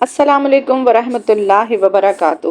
السلام علیکم ورحمۃ اللہ وبرکاتہ۔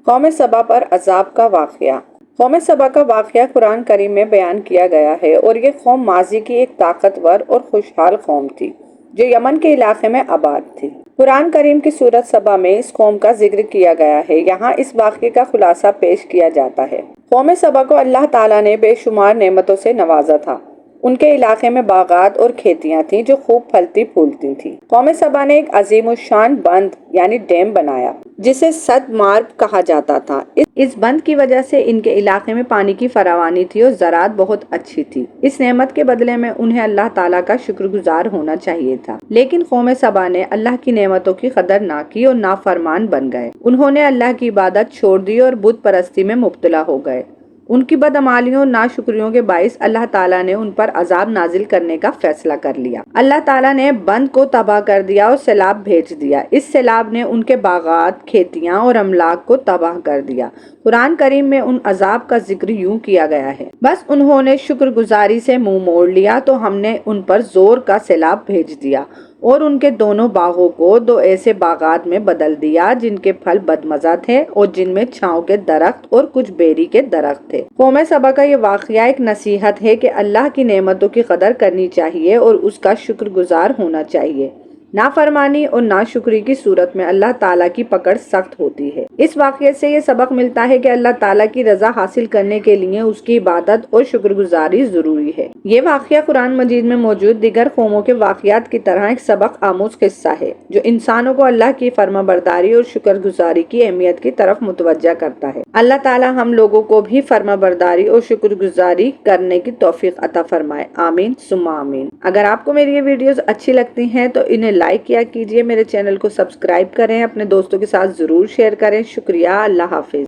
قوم سبا پر عذاب کا واقعہ۔ قوم سبا کا واقعہ قرآن کریم میں بیان کیا گیا ہے اور یہ قوم ماضی کی ایک طاقتور اور خوشحال قوم تھی جو یمن کے علاقے میں آباد تھی۔ قرآن کریم کی سورت سبا میں اس قوم کا ذکر کیا گیا ہے۔ یہاں اس واقعے کا خلاصہ پیش کیا جاتا ہے۔ قوم سبا کو اللہ تعالیٰ نے بے شمار نعمتوں سے نوازا تھا۔ ان کے علاقے میں باغات اور کھیتیاں تھیں جو خوب پھلتی پھولتی تھیں۔ قوم سبا نے ایک عظیم الشان بند یعنی ڈیم بنایا جسے سد مارب کہا جاتا تھا۔ اس بند کی وجہ سے ان کے علاقے میں پانی کی فراوانی تھی اور زراعت بہت اچھی تھی۔ اس نعمت کے بدلے میں انہیں اللہ تعالیٰ کا شکر گزار ہونا چاہیے تھا، لیکن قوم سبا نے اللہ کی نعمتوں کی قدر نہ کی اور نافرمان بن گئے۔ انہوں نے اللہ کی عبادت چھوڑ دی اور بت پرستی میں مبتلا ہو گئے۔ ان کی بدعمالیوں اور ناشکریوں کے باعث اللہ تعالیٰ نے ان پر عذاب نازل کرنے کا فیصلہ کر لیا۔ اللہ تعالیٰ نے بند کو تباہ کر دیا اور سیلاب بھیج دیا۔ اس سیلاب نے ان کے باغات، کھیتیاں اور املاک کو تباہ کر دیا۔ قرآن کریم میں ان عذاب کا ذکر یوں کیا گیا ہے: بس انہوں نے شکر گزاری سے منہ موڑ لیا تو ہم نے ان پر زور کا سیلاب بھیج دیا اور ان کے دونوں باغوں کو دو ایسے باغات میں بدل دیا جن کے پھل بدمزہ تھے اور جن میں چھاؤں کے درخت اور کچھ بیری کے درخت تھے۔ قوم سبا کا یہ واقعہ ایک نصیحت ہے کہ اللہ کی نعمتوں کی قدر کرنی چاہیے اور اس کا شکر گزار ہونا چاہیے۔ نافرمانی اور ناشکری کی صورت میں اللہ تعالیٰ کی پکڑ سخت ہوتی ہے۔ اس واقعے سے یہ سبق ملتا ہے کہ اللہ تعالیٰ کی رضا حاصل کرنے کے لیے اس کی عبادت اور شکر گزاری ضروری ہے۔ یہ واقعہ قرآن مجید میں موجود دیگر قوموں کے واقعات کی طرح ایک سبق آموز قصہ ہے جو انسانوں کو اللہ کی فرما برداری اور شکر گزاری کی اہمیت کی طرف متوجہ کرتا ہے۔ اللہ تعالیٰ ہم لوگوں کو بھی فرما برداری اور شکر گزاری کرنے کی توفیق عطا فرمائے۔ آمین ثم آمین۔ اگر آپ کو میری یہ ویڈیوز اچھی لگتی ہیں تو انہیں لائک کیا کیجیے، میرے چینل کو سبسکرائب کریں، اپنے دوستوں کے ساتھ ضرور شیئر کریں۔ شکریہ۔ اللہ حافظ۔